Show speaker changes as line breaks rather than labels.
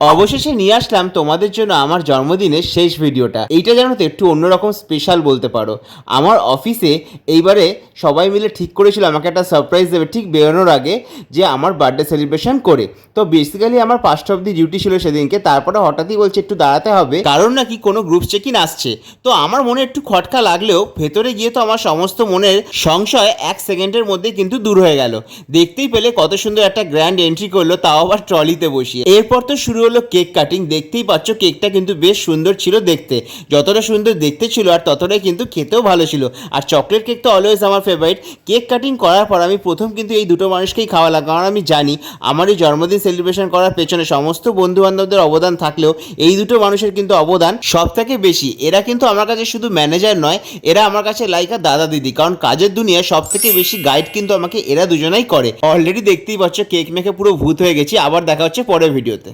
অবশেষে নিয়ে আসলাম তোমাদের জন্য আমার জন্মদিনের শেষ ভিডিওটা। এইটা জানো তো একটু অন্যরকম স্পেশাল বলতে পারো। আমার অফিসে এইবারে সবাই মিলে ঠিক করেছিল আমাকে একটা সারপ্রাইজ দেবে ঠিক বেরোনোর আগে, যে আমার বার্থডে সেলিব্রেশন করে। তো বেসিক্যালি আমার 5টা অবধি ডিউটি ছিল সেদিনকে, তারপরে হঠাৎই বলছে একটু দাঁড়াতে হবে কারণ নাকি কোনো গ্রুপ চেক-ইন আসছে। তো আমার মনে একটু খটকা লাগলেও ভেতরে গিয়ে তো আমার সমস্ত মনের সংশয় 1 সেকেন্ডের মধ্যে কিন্তু দূর হয়ে গেল। দেখতেই পেলে কত সুন্দর একটা গ্র্যান্ড এন্ট্রি করলো, তাও আবার ট্রলিতে বসিয়ে। এরপর তো শুরু হলো কেক কাটিং। দেখতেই পাচ্ছ কেকটা কিন্তু বেশ সুন্দর ছিল দেখতে, যতটা সুন্দর দেখতে ছিল আর ততটাই কিন্তু খেতেও ভালো ছিল। আর চকলেট কেক তো অলওয়েজ আমার ফেভারিট। কেক কাটিং করার পর আমি প্রথম কিন্তু এই দুটো মানুষকেই খাওয়ালাম, কারণ আমি জানি আমার এই জন্মদিন সেলিব্রেশন করার পেছনে সমস্ত বন্ধু বান্ধবদের অবদান থাকলেও এই দুটো মানুষের কিন্তু অবদান সব থেকে বেশি। এরা কিন্তু আমার কাছে শুধু ম্যানেজার নয়, এরা আমার কাছে লাইক আর দাদা দিদি, কারণ কাজের দুনিয়ায় সব থেকে বেশি গাইড কিন্তু আমাকে এরা দুজনাই করে। অলরেডি দেখতেই পাচ্ছ কেক মেখে পুরো ভূত হয়ে গেছি। আবার দেখা হচ্ছে পরের ভিডিওতে।